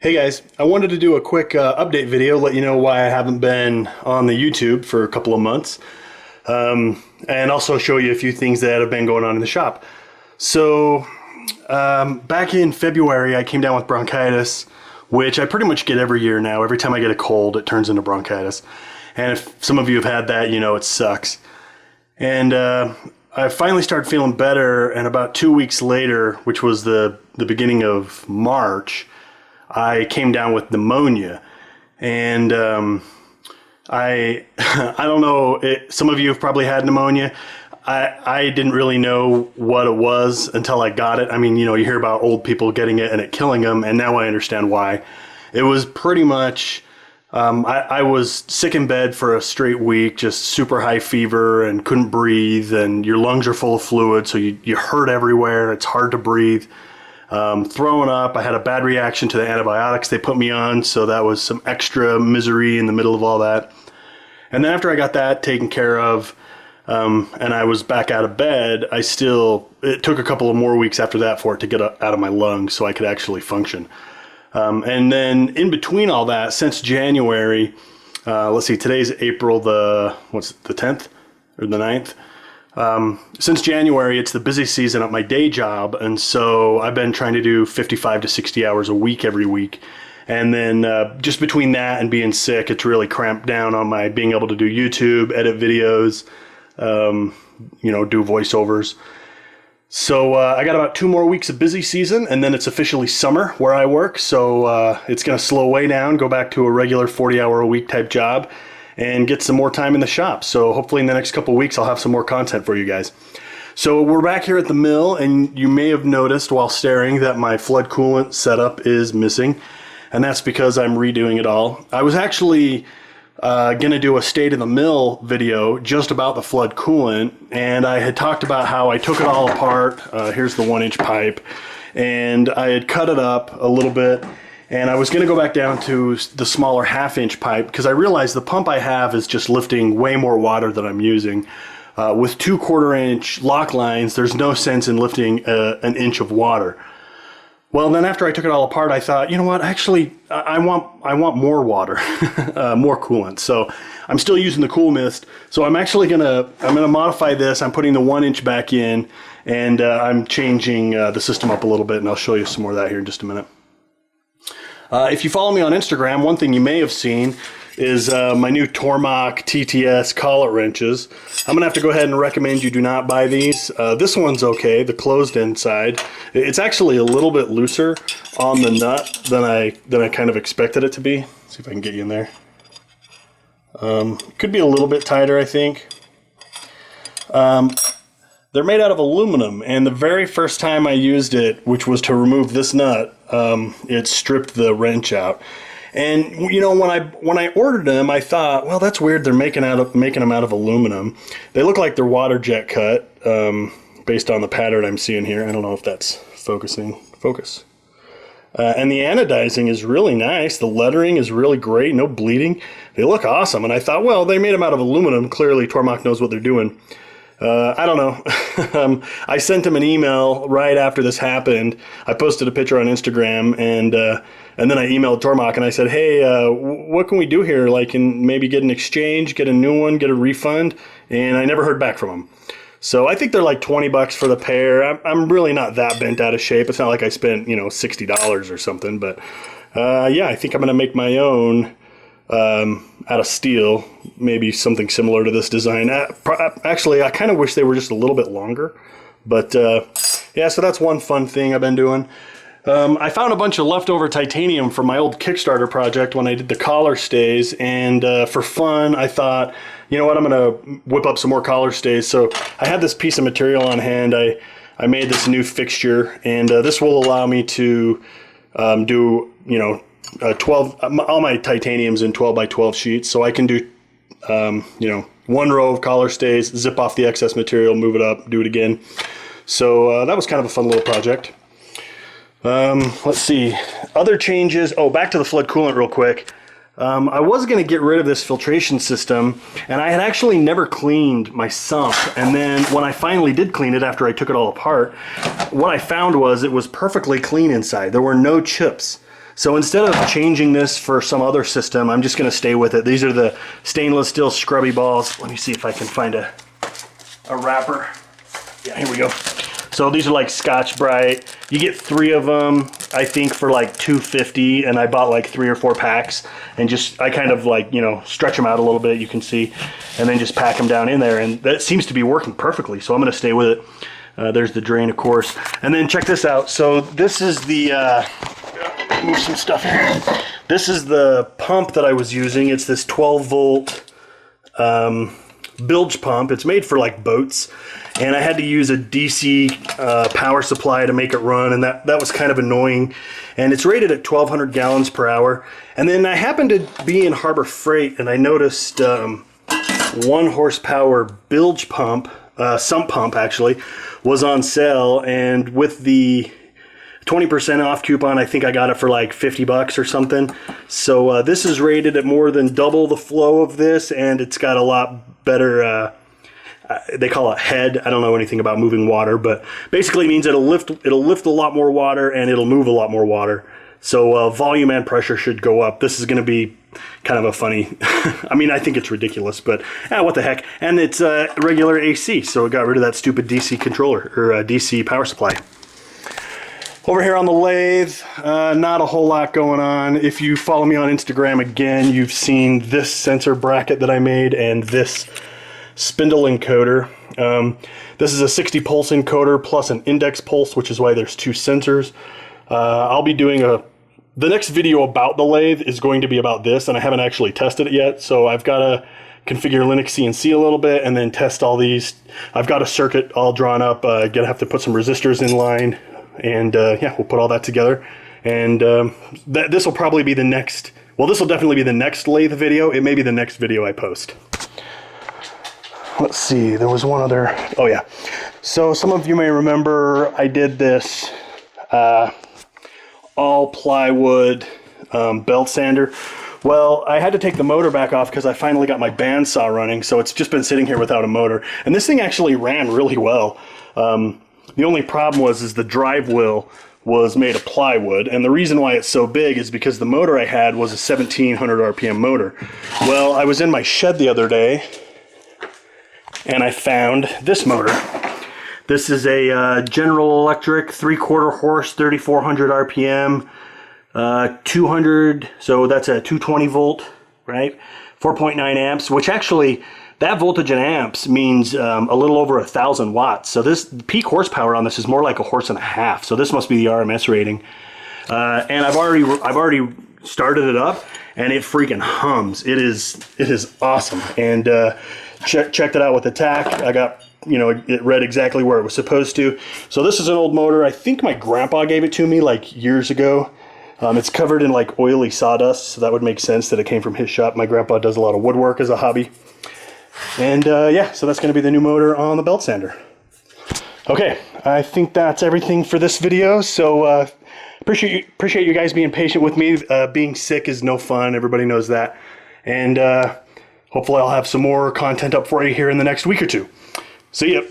Hey guys, I wanted to do a quick update video, let you know why I haven't been on the YouTube for a couple of months, and also show you a few things that have been going on in the shop. So, back in February, I came down with bronchitis, which I pretty much get every year now. Every time I get a cold, it turns into bronchitis. And if some of you have had that, you know it sucks. And I finally started feeling better, and about 2 weeks later, which was the beginning of March, I came down with pneumonia, and I I don't know. Some of you have probably had pneumonia. I didn't really know what it was until I got it. I mean, you know, you hear about old people getting it and it killing them, and now I understand why. It was pretty much. I was sick in bed for a straight week, just super high fever and couldn't breathe, and your lungs are full of fluid, so you hurt everywhere. It's hard to breathe. Throwing up. I had a bad reaction to the antibiotics they put me on, so that was some extra misery in the middle of all that. And then after I got that taken care of, and I was back out of bed, it took a couple of more weeks after that for it to get out of my lungs so I could actually function. And then in between all that, since January, let's see, today's April the 10th or the 9th? Since January, it's the busy season at my day job, and so I've been trying to do 55 to 60 hours a week every week. And then just between that and being sick, it's really cramped down on my being able to do YouTube, edit videos, do voiceovers. So I got about 2 more weeks of busy season, and then it's officially summer where I work, so it's going to slow way down, go back to a regular 40-hour-a-week type job, and get some more time in the shop. So hopefully in the next couple of weeks I'll have some more content for you guys. So we're back here at the mill, and you may have noticed while staring that my flood coolant setup is missing, and that's because I'm redoing it all. I was actually going to do a state of the mill video just about the flood coolant, and I had talked about how I took it all apart. Here's the 1-inch pipe, and I had cut it up a little bit. And I was going to go back down to the smaller 1/2-inch pipe because I realized the pump I have is just lifting way more water than I'm using. With 2 1/4-inch lock lines, there's no sense in lifting an inch of water. Well, then after I took it all apart, I thought, you know what? Actually, I want more water, more coolant. So I'm still using the Cool Mist. So I'm actually gonna modify this. I'm putting the 1-inch back in, and I'm changing the system up a little bit, and I'll show you some more of that here in just a minute. If you follow me on Instagram, one thing you may have seen is my new Tormach TTS collet wrenches. I'm going to have to go ahead and recommend you do not buy these. This one's okay, the closed inside. It's actually a little bit looser on the nut than I kind of expected it to be. Let's see if I can get you in there. Could be a little bit tighter, I think. They're made out of aluminum, and the very first time I used it, which was to remove this nut, it stripped the wrench out. And you know, when I ordered them, I thought, well, that's weird. They're making them out of aluminum. They look like they're water jet cut, based on the pattern I'm seeing here. I don't know if that's focusing. Focus. And the anodizing is really nice. The lettering is really great. No bleeding. They look awesome. And I thought, well, they made them out of aluminum. Clearly, Tormach knows what they're doing. I don't know. I sent him an email right after this happened. I posted a picture on Instagram, and then I emailed Tormach and I said, hey, what can we do here? Like, and maybe get an exchange, get a new one, get a refund. And I never heard back from him. So I think they're like $20 for the pair. I'm really not that bent out of shape. It's not like I spent, $60 or something. But yeah, I think I'm going to make my own. Out of steel, maybe something similar to this design. Actually, I kind of wish they were just a little bit longer, but yeah, so that's one fun thing I've been doing. I found a bunch of leftover titanium from my old Kickstarter project when I did the collar stays, and for fun, I thought, you know what, I'm going to whip up some more collar stays. So I had this piece of material on hand. I made this new fixture, and this will allow me to do, 12, all my titanium's in 12 by 12 sheets, so I can do, 1 row of collar stays, zip off the excess material, move it up, do it again. So that was kind of a fun little project. Let's see, other changes. Oh, back to the flood coolant real quick. I was going to get rid of this filtration system, and I had actually never cleaned my sump, and then when I finally did clean it after I took it all apart, what I found was it was perfectly clean inside. There were no chips. So instead of changing this for some other system, I'm just going to stay with it. These are the stainless steel scrubby balls. Let me see if I can find a wrapper. Yeah, here we go. So these are like Scotch-Brite. You get 3 of them, I think, for like $2.50, and I bought like 3 or 4 packs, and just I kind of like, you know, stretch them out a little bit, you can see, and then just pack them down in there, and that seems to be working perfectly. So I'm going to stay with it. There's the drain, of course, and then check this out. So this is the move some stuff here. This is the pump that I was using. It's this 12 volt bilge pump. It's made for like boats, and I had to use a DC power supply to make it run, and that was kind of annoying. And it's rated at 1,200 gallons per hour. And then I happened to be in Harbor Freight, and I noticed 1 horsepower bilge pump, sump pump actually, was on sale, and with the 20% off coupon, I think I got it for like 50 bucks or something. So this is rated at more than double the flow of this, and it's got a lot better, they call it head. I don't know anything about moving water, but basically it means it'll lift a lot more water, and it'll move a lot more water. So volume and pressure should go up. This is going to be kind of a funny, I mean, I think it's ridiculous, but what the heck. And it's regular AC, so it got rid of that stupid DC controller, or DC power supply. Over here on the lathe, not a whole lot going on. If you follow me on Instagram, again, you've seen this sensor bracket that I made and this spindle encoder. This is a 60 pulse encoder plus an index pulse, which is why there's 2 sensors. I'll be doing the next video about the lathe is going to be about this, and I haven't actually tested it yet, so I've got to configure Linux CNC a little bit and then test all these. I've got a circuit all drawn up. Gonna have to put some resistors in line, and yeah, we'll put all that together. And this will probably be the next, well, this will definitely be the next lathe video. It may be the next video I post. Let's see, there was one other, oh yeah. So some of you may remember I did this all plywood belt sander. Well, I had to take the motor back off because I finally got my bandsaw running, so it's just been sitting here without a motor. And this thing actually ran really well. The only problem is the drive wheel was made of plywood, and the reason why it's so big is because the motor I had was a 1700 RPM motor. Well, I was in my shed the other day, and I found this motor. This is a General Electric 3/4 horse, 3400 RPM, 200, so that's a 220 volt, right? 4.9 amps, which actually, that voltage in amps means a little over 1,000 watts. So this peak horsepower on this is more like a horse and a half. So this must be the RMS rating. And I've already started it up, and it freaking hums. It is awesome. And checked it out with the tach. I got, you know, it read exactly where it was supposed to. So this is an old motor. I think my grandpa gave it to me like years ago. It's covered in like oily sawdust, so that would make sense that it came from his shop. My grandpa does a lot of woodwork as a hobby. And yeah, so that's going to be the new motor on the belt sander. Okay, I think that's everything for this video. So appreciate you guys being patient with me. Being sick is no fun. Everybody knows that. And hopefully I'll have some more content up for you here in the next week or two. See ya.